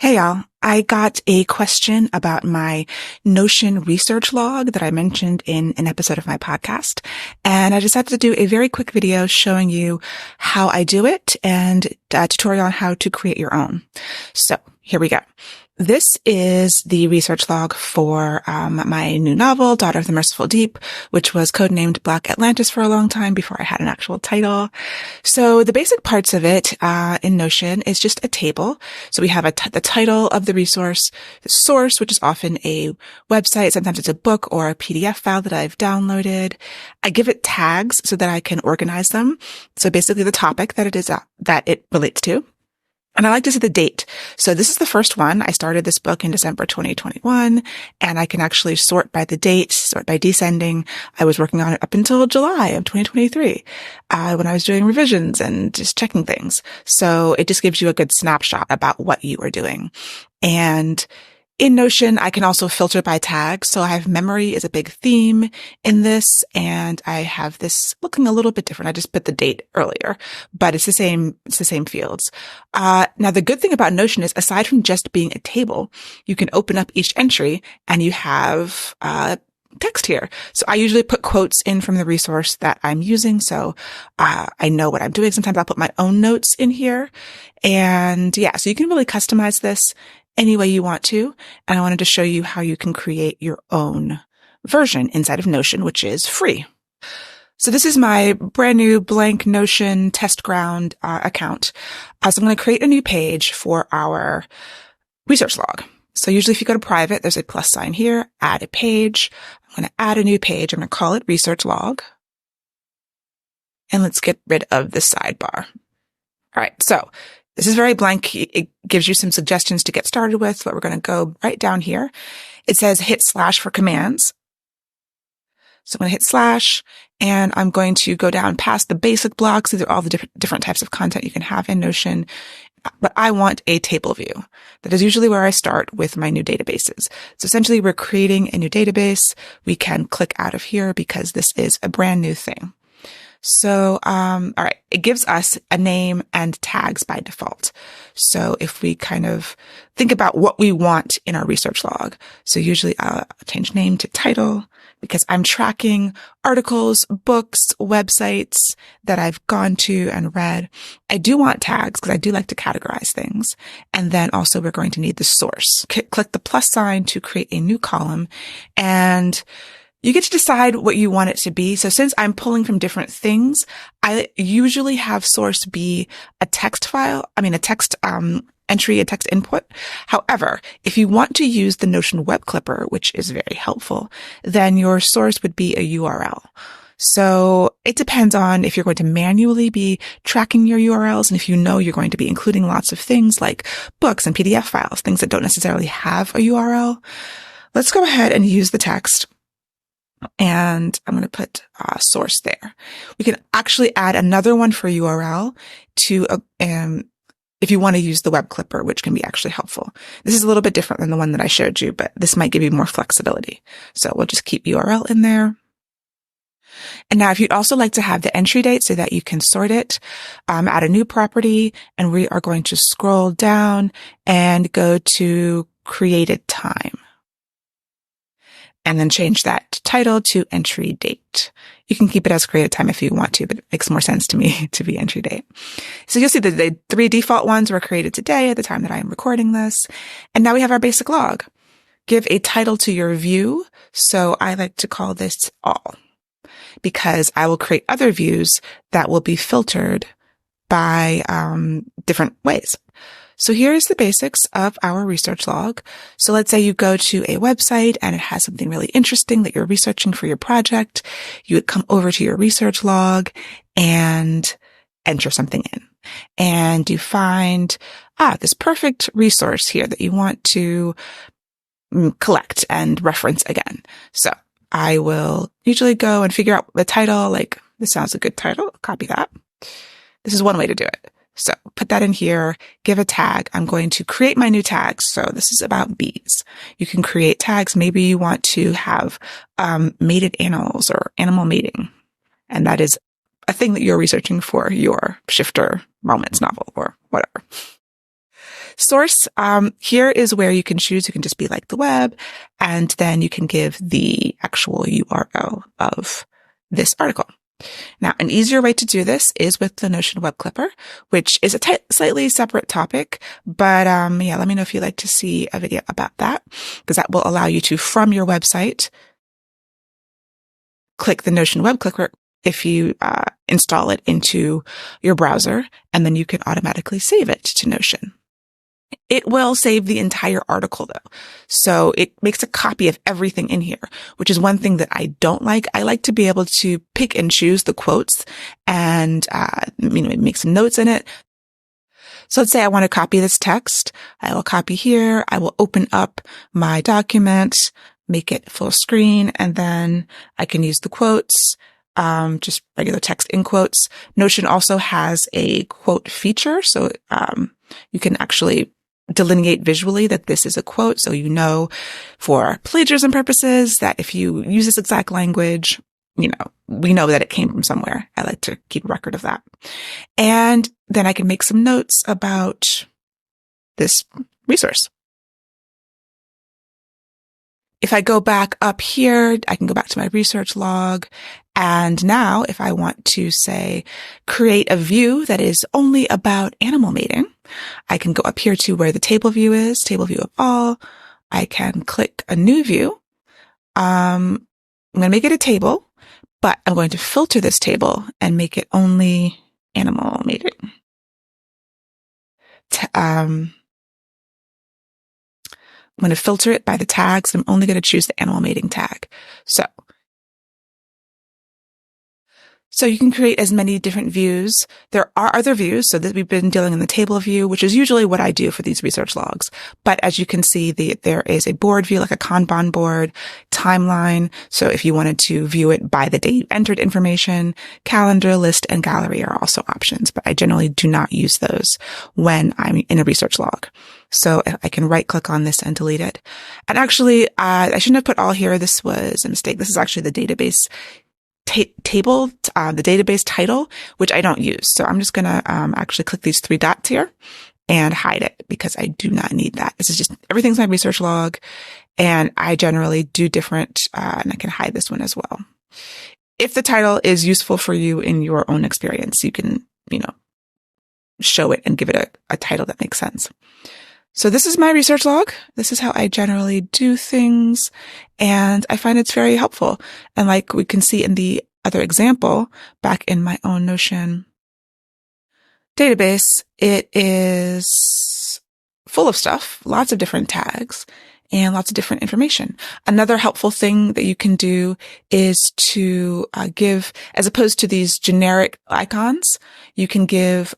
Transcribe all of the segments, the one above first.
Hey y'all, I got a question about my Notion research log that I mentioned in an episode of my podcast. And I decided to do a very quick video showing you how I do it and a tutorial on how to create your own. So here we go. This is the research log for my new novel, Daughter of the Merciful Deep, which was codenamed Black Atlantis for a long time before I had an actual title. So the basic parts of it in Notion is just a table. So we have the title of the resource, the source, which is often a website. Sometimes it's a book or a PDF file that I've downloaded. I give it tags so that I can organize them. So basically the topic that it relates to. And I like to see the date. So this is the first one. I started this book in December 2021, and I can actually sort by the date, sort by descending. I was working on it up until July of 2023, when I was doing revisions and just checking things. So it just gives you a good snapshot about what you are doing. And in Notion, I can also filter by tags. So I have memory is a big theme in this, and I have this looking a little bit different. I just put the date earlier, but it's the same fields. Now the good thing about Notion is aside from just being a table, you can open up each entry and you have, text here. So I usually put quotes in from the resource that I'm using. So, I know what I'm doing. Sometimes I'll put my own notes in here, and yeah, so you can really customize this any way you want to. And I wanted to show you how you can create your own version inside of Notion, which is free. So this is my brand new blank Notion test ground account. So I'm going to create a new page for our research log. So usually if you go to private, there's a plus sign here, add a page. I'm going to add a new page. I'm going to call it research log. And let's get rid of the sidebar. All right. So this is very blank. It gives you some suggestions to get started with, but we're going to go right down here. It says hit slash for commands. So I'm going to hit slash, and I'm going to go down past the basic blocks. These are all the different types of content you can have in Notion. But I want a table view. That is usually where I start with my new databases. So essentially we're creating a new database. We can click out of here because this is a brand new thing. So, all right, it gives us a name and tags by default. So if we kind of think about what we want in our research log, so usually I'll change name to title because I'm tracking articles, books, websites that I've gone to and read. I do want tags because I do like to categorize things. And then also we're going to need the source. Click the plus sign to create a new column, and you get to decide what you want it to be. So since I'm pulling from different things, I usually have source be a text file. I mean, a text, entry, a text input. However, if you want to use the Notion web clipper, which is very helpful, then your source would be a URL. So it depends on if you're going to manually be tracking your URLs and if you know you're going to be including lots of things like books and PDF files, things that don't necessarily have a URL. Let's go ahead and use the text. And I'm going to put source there. We can actually add another one for URL to, if you want to use the web clipper, which can be actually helpful. This is a little bit different than the one that I showed you, but this might give you more flexibility. So we'll just keep URL in there. And now if you'd also like to have the entry date so that you can sort it, add a new property, and we are going to scroll down and go to created time. And then change that title to entry date. You can keep it as created time if you want to, but it makes more sense to me to be entry date. So you'll see that the three default ones were created today at the time that I am recording this. And now we have our basic log. Give a title to your view. So I like to call this all because I will create other views that will be filtered by different ways. So here's the basics of our research log. So let's say you go to a website and it has something really interesting that you're researching for your project. You would come over to your research log and enter something in. And you find, this perfect resource here that you want to collect and reference again. So I will usually go and figure out the title, like this sounds a good title, copy that. This is one way to do it. So put that in here, give a tag. I'm going to create my new tags. So this is about bees. You can create tags. Maybe you want to have mated animals or animal mating. And that is a thing that you're researching for your Shifter Romance novel or whatever. Source, here is where you can choose. You can just be like the web, and then you can give the actual URL of this article. Now, an easier way to do this is with the Notion Web Clipper, which is a slightly separate topic. But yeah, let me know if you'd like to see a video about that, because that will allow you to, from your website, click the Notion Web Clipper if you install it into your browser, and then you can automatically save it to Notion. It will save the entire article though. So it makes a copy of everything in here, which is one thing that I don't like. I like to be able to pick and choose the quotes and, make some notes in it. So let's say I want to copy this text. I will copy here. I will open up my document, make it full screen, and then I can use the quotes. Just regular text in quotes. Notion also has a quote feature. So, you can actually delineate visually that this is a quote. So, for plagiarism purposes, that if you use this exact language, we know that it came from somewhere. I like to keep record of that. And then I can make some notes about this resource. If I go back up here, I can go back to my research log. And now if I want to, say, create a view that is only about animal mating, I can go up here to where the table view is, table view of all. I can click a new view. I'm going to make it a table, but I'm going to filter this table and make it only animal mating. I'm going to filter it by the tags. I'm only going to choose the animal mating tag. So you can create as many different views. There are other views, so that we've been dealing in the table view, which is usually what I do for these research logs. But as you can see, there is a board view, like a Kanban board, timeline. So if you wanted to view it by the date you entered information, calendar, list, and gallery are also options. But I generally do not use those when I'm in a research log. So I can right click on this and delete it. And actually, I shouldn't have put all here. This was a mistake. This is actually the database table, the database title, which I don't use. So I'm just going to actually click these three dots here and hide it, because I do not need that. This is just, everything's my research log, and I generally do different, and I can hide this one as well. If the title is useful for you in your own experience, you can, show it and give it a title that makes sense. So this is my research log. This is how I generally do things, and I find it's very helpful. And like we can see in the other example back in my own Notion database, it is full of stuff, lots of different tags and lots of different information. Another helpful thing that you can do is to give, as opposed to these generic icons, you can give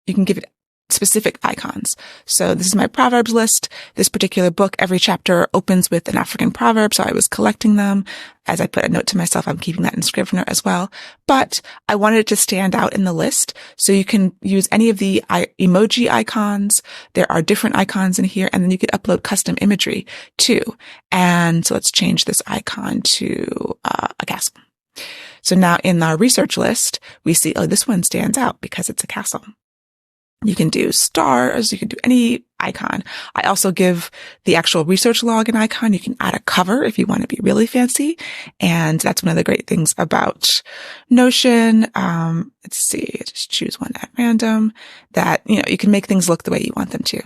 it specific icons. So this is my Proverbs list. This particular book, every chapter opens with an African proverb. So I was collecting them. As I put a note to myself, I'm keeping that in Scrivener as well. But I wanted it to stand out in the list. So you can use any of the emoji icons. There are different icons in here, and then you could upload custom imagery too. And so let's change this icon to a castle. So now in our research list, we see, oh, this one stands out because it's a castle. You can do stars. You can do any icon. I also give the actual research log an icon. You can add a cover if you want to be really fancy. And that's one of the great things about Notion. Let's see, just choose one at random that, you can make things look the way you want them to.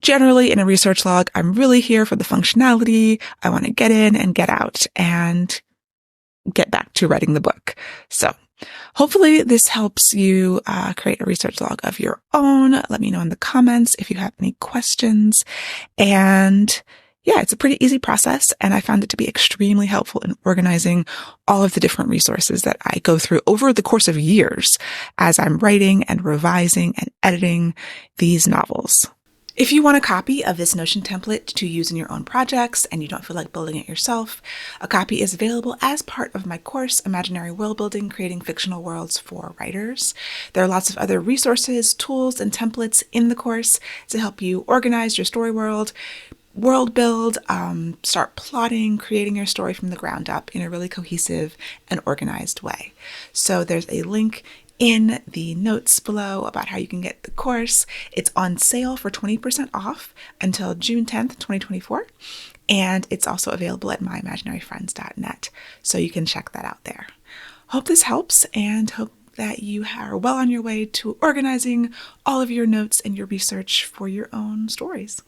Generally in a research log, I'm really here for the functionality. I want to get in and get out and get back to writing the book. So hopefully this helps you create a research log of your own. Let me know in the comments if you have any questions. And yeah, it's a pretty easy process, and I found it to be extremely helpful in organizing all of the different resources that I go through over the course of years as I'm writing and revising and editing these novels. If you want a copy of this Notion template to use in your own projects and you don't feel like building it yourself, a copy is available as part of my course, Imaginary World Building, Creating Fictional Worlds for Writers. There are lots of other resources, tools, and templates in the course to help you organize your story world build, start plotting, creating your story from the ground up in a really cohesive and organized way. So there's a link in the notes below about how you can get the course. It's on sale for 20% off until June 10th, 2024. And it's also available at myimaginaryfriends.net. So you can check that out there. Hope this helps, and hope that you are well on your way to organizing all of your notes and your research for your own stories.